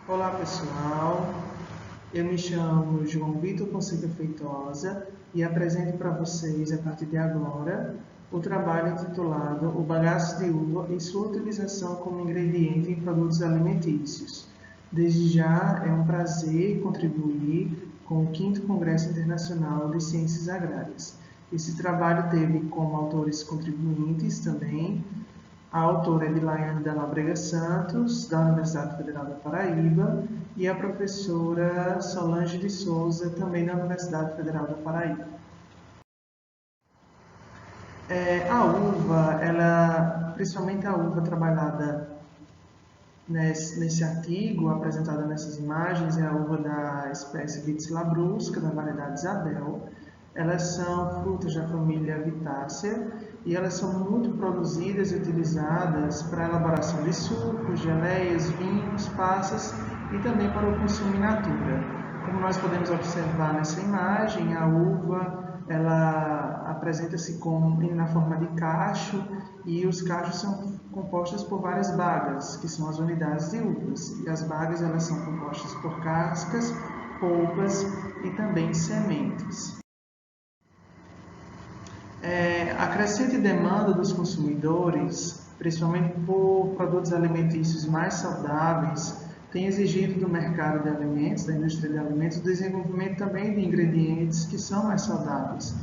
Olá pessoal, eu me chamo João Vitor Fonseca Feitosa e apresento para vocês, a partir de agora, o trabalho intitulado O Bagaço de Uva e sua utilização como ingrediente em produtos alimentícios. Desde já é um prazer contribuir com o 5º Congresso Internacional de Ciências Agrárias. Esse trabalho teve como autores contribuintes também a autora é Laiane da Nóbrega Santos, da Universidade Federal da Paraíba, e a professora Solange de Souza, também da Universidade Federal da Paraíba. A uva, principalmente a uva trabalhada nesse artigo, apresentada nessas imagens, é a uva da espécie Vitis labrusca, da variedade Isabel. Elas são frutas da família Vitácea e elas são muito produzidas e utilizadas para a elaboração de sucos, geleias, vinhos, passas e também para o consumo in natura. Como nós podemos observar nessa imagem, a uva ela apresenta-se na forma de cacho e os cachos são compostos por várias bagas, que são as unidades de uvas. E as bagas elas são compostas por cascas, polpas e também sementes. A crescente demanda dos consumidores, principalmente por produtos alimentícios mais saudáveis, tem exigido do mercado de alimentos, da indústria de alimentos, o desenvolvimento também de ingredientes que são mais saudáveis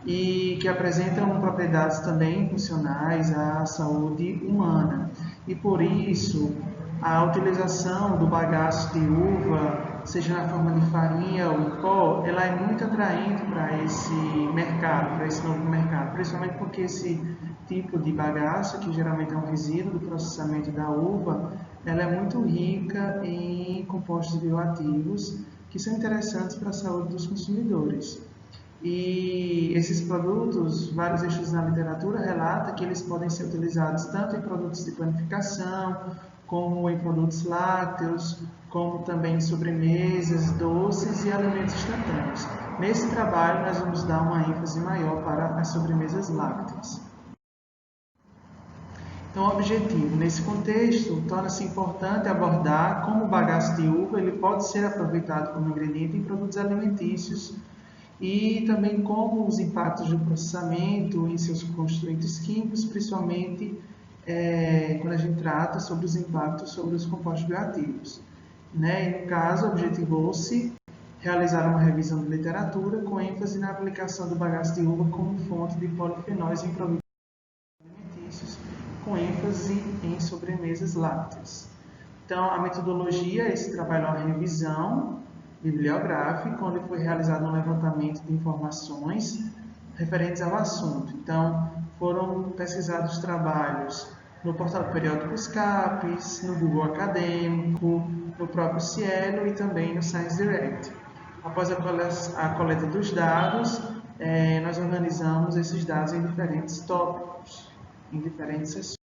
e que apresentam propriedades também funcionais à saúde humana. E por isso, a utilização do bagaço de uva, seja na forma de farinha ou em pó, ela é muito atraente para esse mercado, para esse novo mercado, principalmente porque esse tipo de bagaço, que geralmente é um resíduo do processamento da uva, ela é muito rica em compostos bioativos que são interessantes para a saúde dos consumidores. E esses produtos, vários estudos na literatura relatam que eles podem ser utilizados tanto em produtos de panificação, como em produtos lácteos, como também em sobremesas, doces e alimentos instantâneos. Nesse trabalho, nós vamos dar uma ênfase maior para as sobremesas lácteas. Então, o objetivo, nesse contexto, torna-se importante abordar como o bagaço de uva ele pode ser aproveitado como ingrediente em produtos alimentícios e também como os impactos do processamento em seus constituintes químicos, principalmente quando a gente trata sobre os impactos sobre os compostos bioativos. E no caso, objetivou-se realizar uma revisão de literatura com ênfase na aplicação do bagaço de uva como fonte de polifenóis em produtos alimentícios, com ênfase em sobremesas lácteas. Então, a metodologia, esse trabalho é uma revisão bibliográfica, onde foi realizado um levantamento de informações referentes ao assunto. Então, foram pesquisados trabalhos no portal Periódicos CAPES, no Google Acadêmico, no próprio Cielo e também no Science Direct. Após a coleta dos dados, nós organizamos esses dados em diferentes tópicos, em diferentes sessões.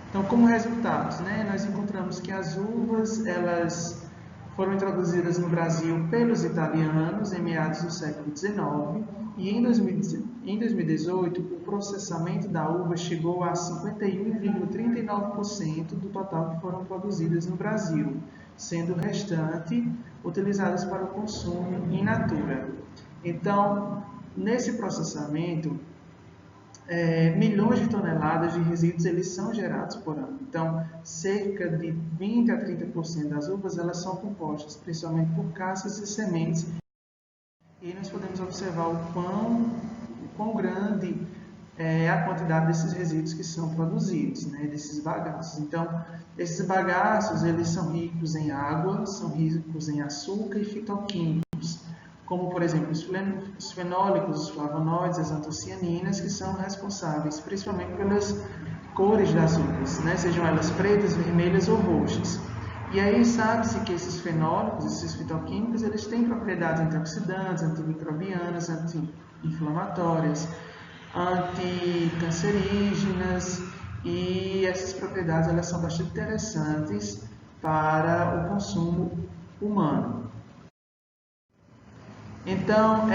Então, como resultados, nós encontramos que as uvas, elas foram introduzidas no Brasil pelos italianos em meados do século XIX e em 2018 o processamento da uva chegou a 51,39% do total que foram produzidas no Brasil, sendo o restante utilizadas para o consumo in natura. Então, nesse processamento, milhões de toneladas de resíduos eles são gerados por ano. Então, cerca de 20 a 30% das uvas elas são compostas principalmente por cascas e sementes. E nós podemos observar o quão grande é a quantidade desses resíduos que são produzidos, desses bagaços. Então, esses bagaços eles são ricos em água, são ricos em açúcar e fitoquímicos, como, por exemplo, os fenólicos, os flavonoides, as antocianinas, que são responsáveis principalmente pelas cores das uvas, sejam elas pretas, vermelhas ou roxas. E aí sabe-se que esses fenólicos, esses fitoquímicos, eles têm propriedades antioxidantes, antimicrobianas, anti-inflamatórias, anticancerígenas, e essas propriedades elas são bastante interessantes para o consumo humano. Então,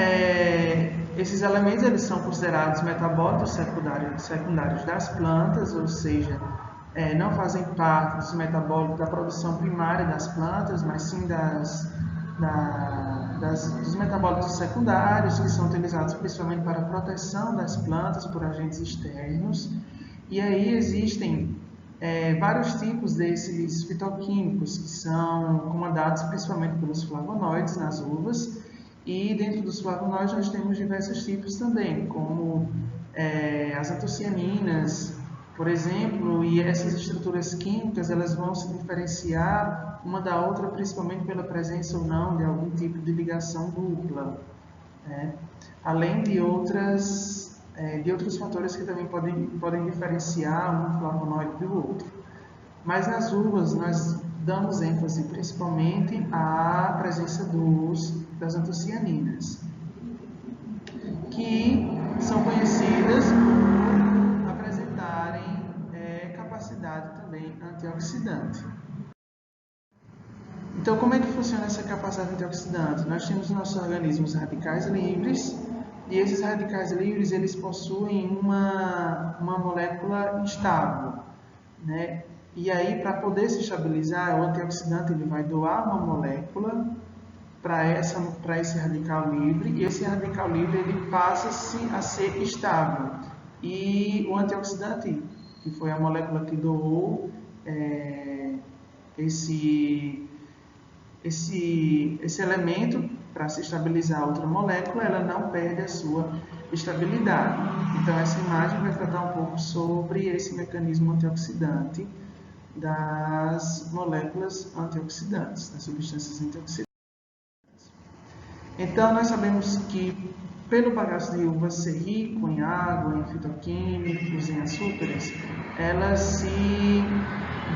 esses elementos eles são considerados metabólitos secundários das plantas, ou seja, não fazem parte dos metabólitos da produção primária das plantas, mas sim dos metabólitos secundários, que são utilizados principalmente para a proteção das plantas por agentes externos. E aí existem vários tipos desses fitoquímicos que são comandados principalmente pelos flavonoides nas uvas, e dentro dos flavonoides nós temos diversos tipos também, como as antocianinas, por exemplo, e essas estruturas químicas elas vão se diferenciar uma da outra principalmente pela presença ou não de algum tipo de ligação dupla, né? Além de outros fatores que também podem diferenciar um flavonoide do outro. Mas nas uvas nós damos ênfase principalmente à presença das antocianinas, que são conhecidas por apresentarem capacidade também antioxidante. Então, como é que funciona essa capacidade antioxidante? Nós temos nos nossos organismos radicais livres, e esses radicais livres eles possuem uma molécula estável, né? E aí, para poder se estabilizar, o antioxidante ele vai doar uma molécula para esse radical livre, e esse radical livre ele passa a ser estável. E o antioxidante, que foi a molécula que doou esse elemento para se estabilizar a outra molécula, ela não perde a sua estabilidade. Então, essa imagem vai tratar um pouco sobre esse mecanismo antioxidante das moléculas antioxidantes, das substâncias antioxidantes. Então, nós sabemos que, pelo bagaço de uva ser rico em água, em fitoquímicos, em açúcares, elas se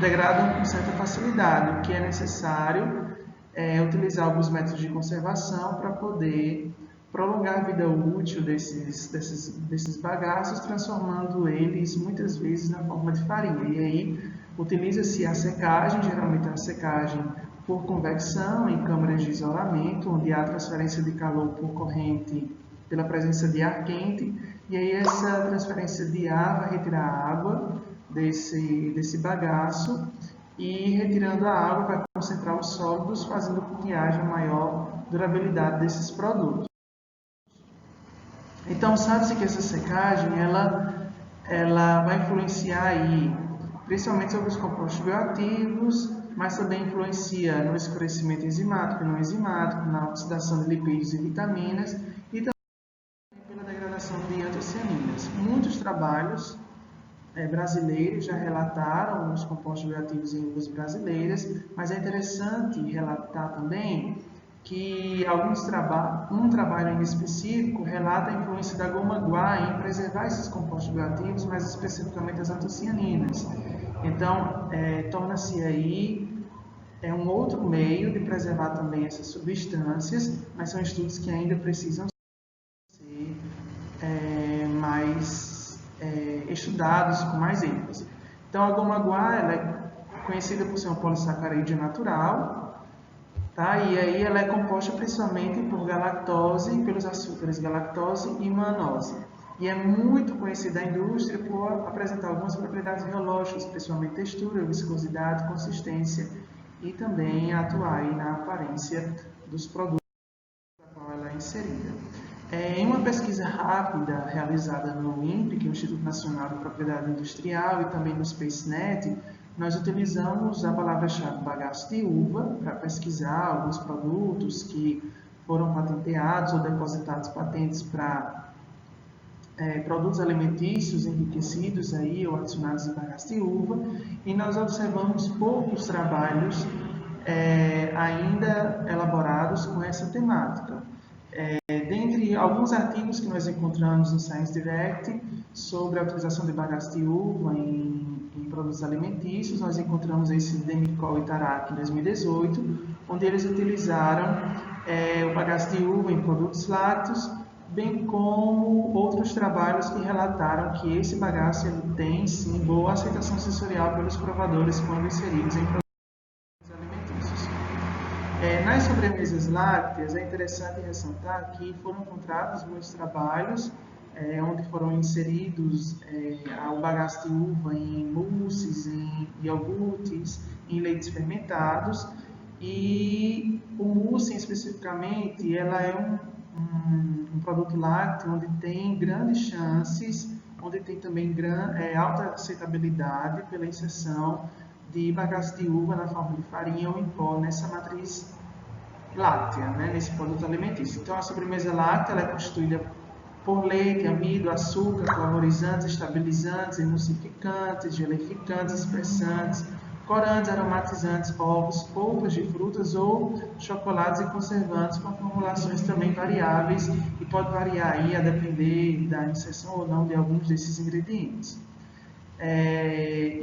degradam com certa facilidade, o que é necessário utilizar alguns métodos de conservação para poder prolongar a vida útil desses bagaços, transformando eles muitas vezes na forma de farinha. E aí utiliza-se a secagem, geralmente a secagem por convecção em câmaras de isolamento, onde há transferência de calor por corrente pela presença de ar quente, e aí essa transferência de ar vai retirar a água desse bagaço, e retirando a água vai concentrar os sólidos, fazendo com que haja maior durabilidade desses produtos. Então, sabe-se que essa secagem ela vai influenciar aí, principalmente sobre os compostos bioativos, mas também influencia no escurecimento enzimático e não enzimático, na oxidação de lipídios e vitaminas, e também pela degradação de antocianinas. Muitos trabalhos brasileiros já relataram os compostos bioativos em uvas brasileiras, mas é interessante relatar também que um trabalho em específico relata a influência da goma guá em preservar esses compostos bioativos, mais especificamente as antocianinas. Então, torna-se aí um outro meio de preservar também essas substâncias, mas são estudos que ainda precisam ser mais estudados com mais ênfase. Então, a goma guá ela é conhecida por ser um polissacarídeo natural, tá? E aí ela é composta principalmente por galactose, pelos açúcares galactose e manose. E é muito conhecida a indústria por apresentar algumas propriedades biológicas, principalmente textura, viscosidade, consistência, e também atuar aí na aparência dos produtos na qual ela é inserida. Em uma pesquisa rápida realizada no INPE, que é o Instituto Nacional de Propriedade Industrial, e também no SpaceNet, nós utilizamos a palavra-chave bagaço de uva para pesquisar alguns produtos que foram patenteados ou depositados patentes para produtos alimentícios enriquecidos aí, ou adicionados em bagaço de uva, e nós observamos poucos trabalhos ainda elaborados com essa temática. Dentre alguns artigos que nós encontramos no Science Direct sobre a utilização de bagaço de uva em produtos alimentícios, nós encontramos esse de Nicole e Tarak em 2018, onde eles utilizaram o bagaço de uva em produtos lácteos, bem como outros trabalhos que relataram que esse bagaço ele tem sim boa aceitação sensorial pelos provadores quando inseridos em produtos alimentícios. Nas sobremesas lácteas, é interessante ressaltar que foram encontrados muitos trabalhos onde foram inseridos o bagaço de uva em mousses, em iogurtes, em leites fermentados. E o mousse, especificamente, ela é um produto lácteo onde tem grandes chances, onde tem também alta aceitabilidade pela inserção de bagaço de uva na forma de farinha ou em pó nessa matriz láctea, né, nesse produto alimentício. Então, a sobremesa láctea ela é constituída por leite, amido, açúcar, flavorizantes, estabilizantes, emulsificantes, geleficantes, espessantes, corantes, aromatizantes, ovos, polpas de frutas ou chocolates e conservantes com formulações também variáveis e pode variar aí a depender da inserção ou não de alguns desses ingredientes.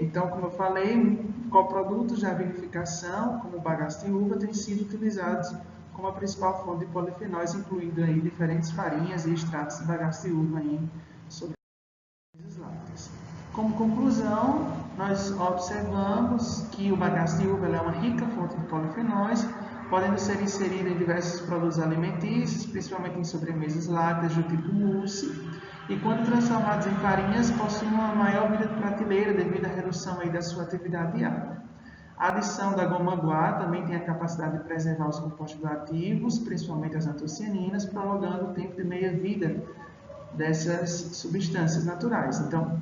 Então, como eu falei, coprodutos da vinificação, como o bagaço de uva, têm sido utilizados como a principal fonte de polifenóis, incluindo aí diferentes farinhas e extratos de bagaço de uva em sobremesas lácteas. Como conclusão, nós observamos que o bagaço de uva é uma rica fonte de polifenóis, podendo ser inserido em diversos produtos alimentícios, principalmente em sobremesas lácteas do tipo mousse, e quando transformados em farinhas, possuem uma maior vida de prateleira devido à redução aí da sua atividade diária. A adição da goma guar também tem a capacidade de preservar os compostos ativos, principalmente as antocianinas, prolongando o tempo de meia-vida dessas substâncias naturais. Então,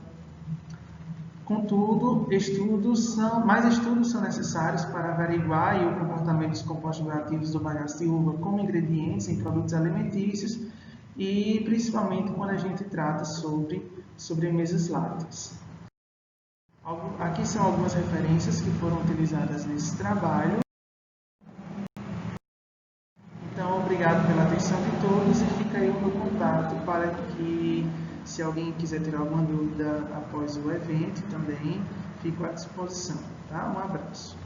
contudo, mais estudos são necessários para averiguar o comportamento dos compostos ativos do bagaço de uva como ingredientes em produtos alimentícios e principalmente quando a gente trata sobre sobremesas lácteas. Aqui são algumas referências que foram utilizadas nesse trabalho. Então, obrigado pela atenção de todos e fica aí o meu contato para que, se alguém quiser ter alguma dúvida após o evento também, fico à disposição. Tá? Um abraço.